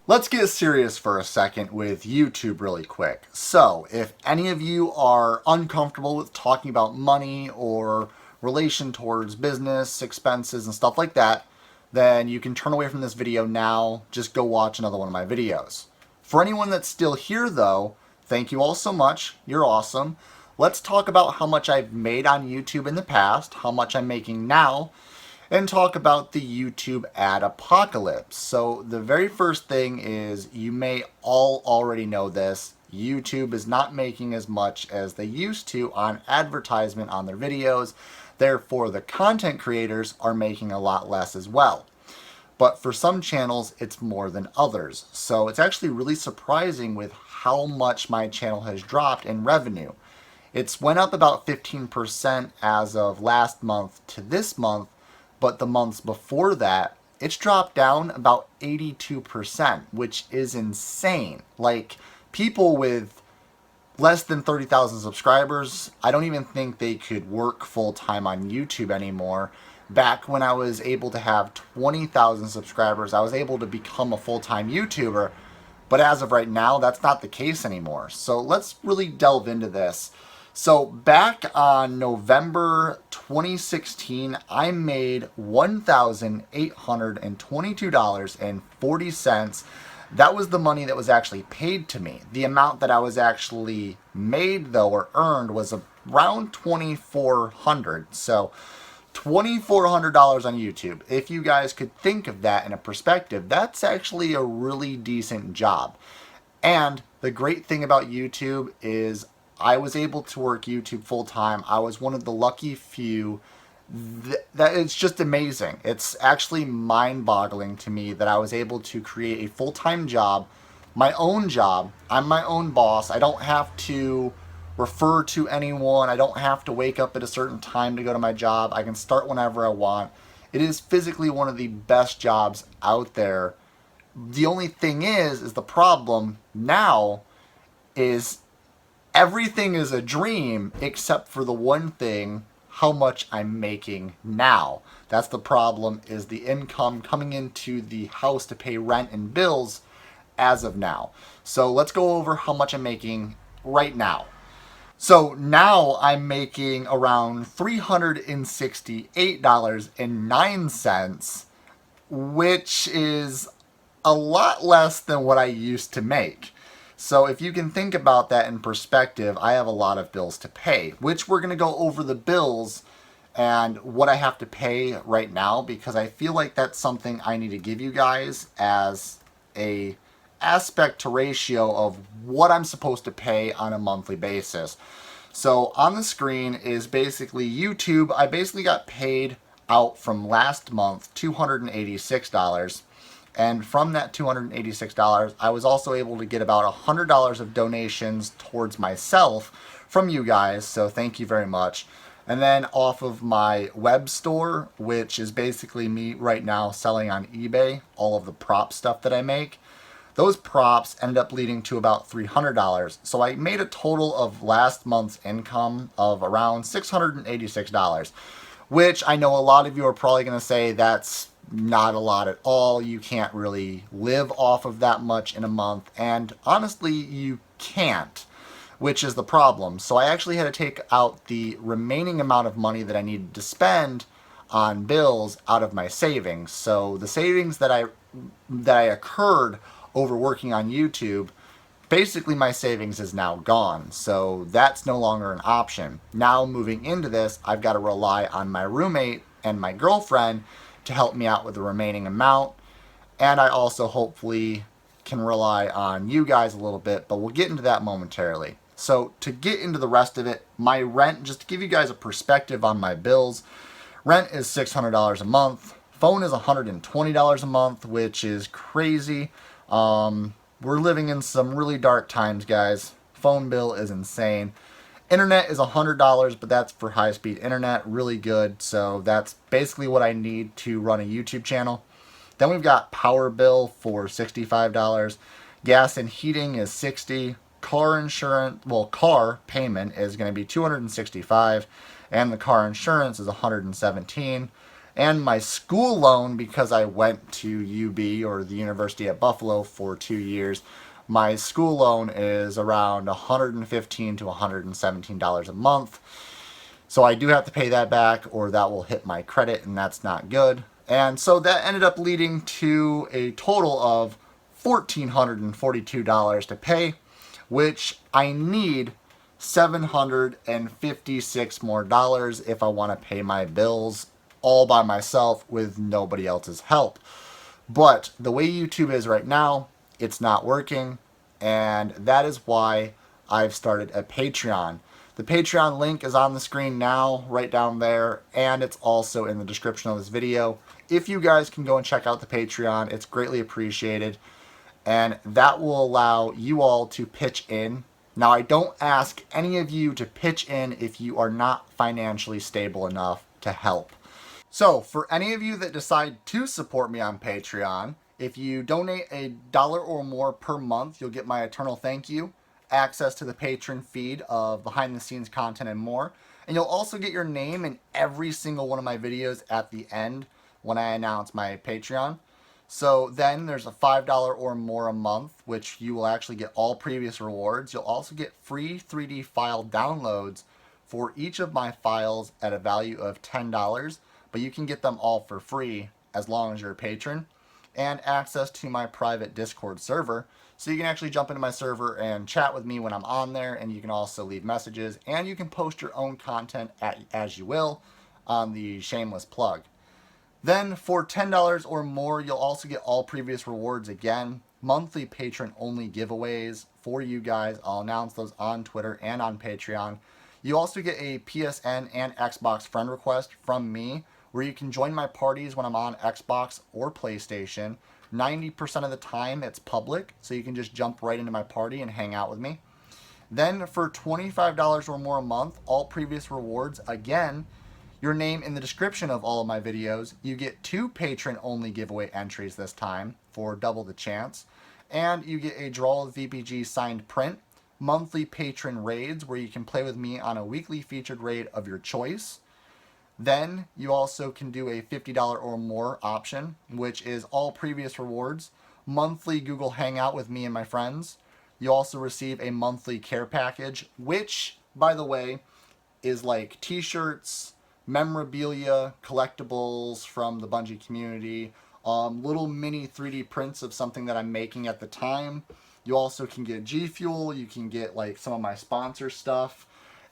Let's get serious for a second with YouTube really quick. So, if any of you are uncomfortable with talking about money or relation towards business, expenses, and stuff like that, then you can turn away from this video now. Just go watch another one of my videos. For anyone that's still here though, thank you all so much. You're awesome. Let's talk about how much I've made on YouTube in the past, how much I'm making now, and talk about the YouTube ad apocalypse. So the very first thing is, you may all already know this, YouTube is not making as much as they used to on advertisement on their videos. Therefore, the content creators are making a lot less as well. But for some channels, it's more than others. So it's actually really surprising with how much my channel has dropped in revenue. It's went up about 15% as of last month to this month, but the months before that, it's dropped down about 82%, which is insane. Like, people with less than 30,000 subscribers, I don't even think they could work full-time on YouTube anymore. Back when I was able to have 20,000 subscribers, I was able to become a full-time YouTuber, but as of right now, that's not the case anymore. So let's really delve into this. So back on November 2016, I made $1,822.40. That was the money that was actually paid to me. The amount that I was actually made though, or earned, was around $2,400. So $2,400 on YouTube. If you guys could think of that in a perspective, that's actually a really decent job. And the great thing about YouTube is I was able to work YouTube full time. I was one of the lucky few that it's just amazing. It's actually mind-boggling to me that I was able to create a full-time job, my own job. I'm my own boss. I don't have to refer to anyone. I don't have to wake up at a certain time to go to my job. I can start whenever I want. It is physically one of the best jobs out there. The only thing is the problem now is everything is a dream except for the one thing, how much I'm making now. That's the problem, is the income coming into the house to pay rent and bills as of now. So let's go over how much I'm making right now. So now I'm making around $368.09, which is a lot less than what I used to make. So if you can think about that in perspective, I have a lot of bills to pay, which we're going to go over the bills and what I have to pay right now, because I feel like that's something I need to give you guys as a aspect to ratio of what I'm supposed to pay on a monthly basis. So on the screen is basically YouTube. I basically got paid out from last month $286. And from that $286, I was also able to get about $100 of donations towards myself from you guys, so thank you very much. And then off of my web store, which is basically me right now selling on eBay all of the prop stuff that I make, those props ended up leading to about $300. So I made a total of last month's income of around $686, which I know a lot of you are probably going to say that's not a lot at all. You can't really live off of that much in a month, and honestly you can't, which is the problem. So I actually had to take out the remaining amount of money that I needed to spend on bills out of my savings. So the savings that I occurred over working on YouTube, basically my savings is now gone, so that's no longer an option. Now moving into this, I've got to rely on my roommate and my girlfriend to help me out with the remaining amount, and I also hopefully can rely on you guys a little bit, but we'll get into that momentarily. So to get into the rest of it, my rent, just to give you guys a perspective on my bills, rent is $600 a month, phone is $120 a month, which is crazy. We're living in some really dark times, guys. Phone bill is insane. Internet is $100, but that's for high-speed internet, really good. So that's basically what I need to run a YouTube channel. Then we've got power bill for $65. Gas and heating is $60. Car insurance, well, car payment is going to be $265, and the car insurance is $117. And my school loan, because I went to UB, or the University at Buffalo, for 2 years, my school loan is around $115 to $117 a month. So I do have to pay that back, or that will hit my credit, and that's not good. And so that ended up leading to a total of $1,442 to pay, which I need $756 more dollars if I want to pay my bills all by myself with nobody else's help. But the way YouTube is right now, it's not working, and that is why I've started a Patreon. The Patreon link is on the screen now, right down there, and it's also in the description of this video. If you guys can go and check out the Patreon, it's greatly appreciated, and that will allow you all to pitch in. Now, I don't ask any of you to pitch in if you are not financially stable enough to help. So, for any of you that decide to support me on Patreon, if you donate $1 or more per month, you'll get my eternal thank you, access to the patron feed of behind the scenes content and more, and you'll also get your name in every single one of my videos at the end when I announce my Patreon. So then there's a $5 or more a month, which you will actually get all previous rewards. You'll also get free 3D file downloads for each of my files at a value of $10, but you can get them all for free as long as you're a patron, and access to my private Discord server, so you can actually jump into my server and chat with me when I'm on there, and you can also leave messages, and you can post your own content as you will on the shameless plug. Then for $10 or more, you'll also get all previous rewards again, monthly patron only giveaways for you guys. I'll announce those on Twitter and on Patreon. You also get a PSN and Xbox friend request from me, where you can join my parties when I'm on Xbox or PlayStation. 90% of the time it's public, so you can just jump right into my party and hang out with me. Then for $25 or more a month, all previous rewards, again, your name in the description of all of my videos. You get 2 patron-only giveaway entries this time for double the chance. And you get a Draw with VPG signed print, monthly patron raids where you can play with me on a weekly featured raid of your choice. Then you also can do a $50 or more option, which is all previous rewards, monthly Google Hangout with me and my friends. You also receive a monthly care package, which, by the way, is like t-shirts, memorabilia, collectibles from the Bungie community, little mini 3D prints of something that I'm making at the time. You also can get G Fuel, you can get like some of my sponsor stuff,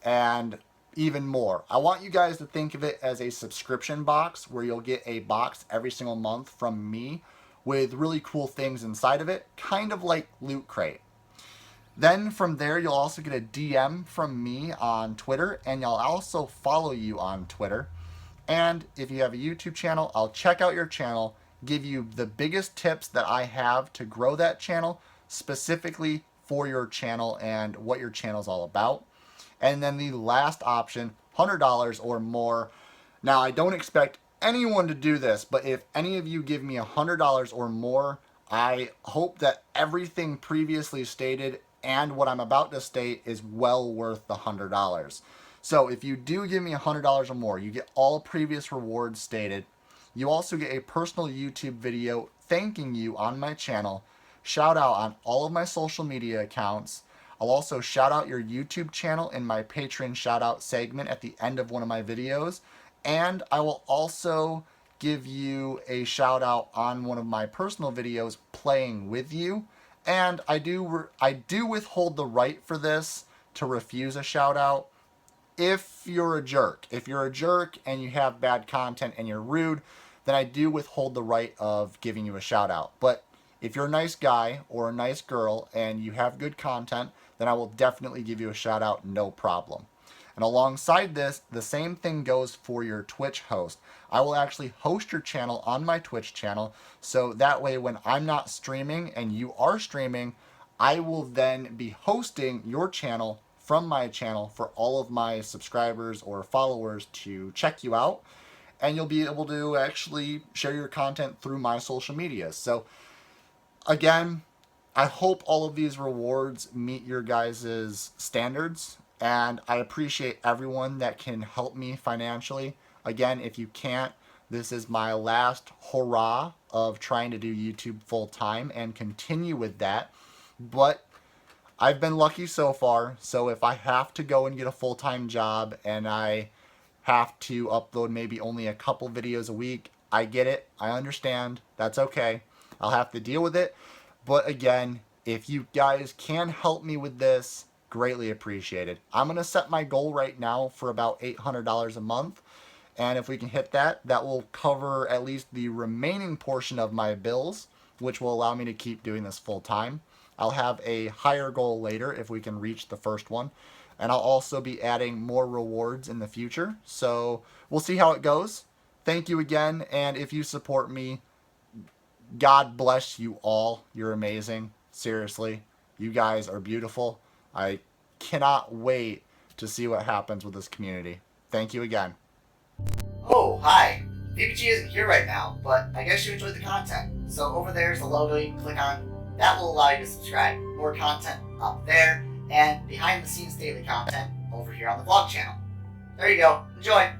and even more. I want you guys to think of it as a subscription box where you'll get a box every single month from me with really cool things inside of it, kind of like Loot Crate. Then from there, you'll also get a DM from me on Twitter, and I'll also follow you on Twitter. And if you have a YouTube channel, I'll check out your channel, give you the biggest tips that I have to grow that channel, specifically for your channel and what your channel is all about. And then the last option, $100 or more. Now, I don't expect anyone to do this, but if any of you give me $100 or more, I hope that everything previously stated and what I'm about to state is well worth the $100. So if you do give me $100 or more, you get all previous rewards stated. You also get a personal YouTube video thanking you on my channel, shout out on all of my social media accounts. I'll also shout out your YouTube channel in my Patreon shout out segment at the end of one of my videos. And I will also give you a shout out on one of my personal videos playing with you. And I do withhold the right for this to refuse a shout out if you're a jerk. If you're a jerk and you have bad content and you're rude, then I do withhold the right of giving you a shout out. But if you're a nice guy or a nice girl and you have good content, then I will definitely give you a shout out, no problem. And alongside this, the same thing goes for your Twitch host. I will actually host your channel on my Twitch channel, so that way when I'm not streaming and you are streaming, I will then be hosting your channel from my channel for all of my subscribers or followers to check you out, and you'll be able to actually share your content through my social media. So again, I hope all of these rewards meet your guys' standards, and I appreciate everyone that can help me financially. Again, if you can't, This is my last hurrah of trying to do YouTube full time and continue with that. But I've been lucky so far, so if I have to go and get a full-time job and I have to upload maybe only a couple videos a week, I get it. I understand. That's okay. I'll have to deal with it. But again, if you guys can help me with this, greatly appreciated. I'm going to set my goal right now for about $800 a month. And if we can hit that, that will cover at least the remaining portion of my bills, which will allow me to keep doing this full time. I'll have a higher goal later if we can reach the first one. And I'll also be adding more rewards in the future. So we'll see how it goes. Thank you again. And if you support me, God bless you all. You're amazing. Seriously. You guys are beautiful. I cannot wait to see what happens with this community. Thank you again. Oh, hi. VBG isn't here right now, but I guess you enjoyed the content. So over there's the logo you can click on. That will allow you to subscribe. More content up there, and behind the scenes daily content over here on the vlog channel. There you go. Enjoy!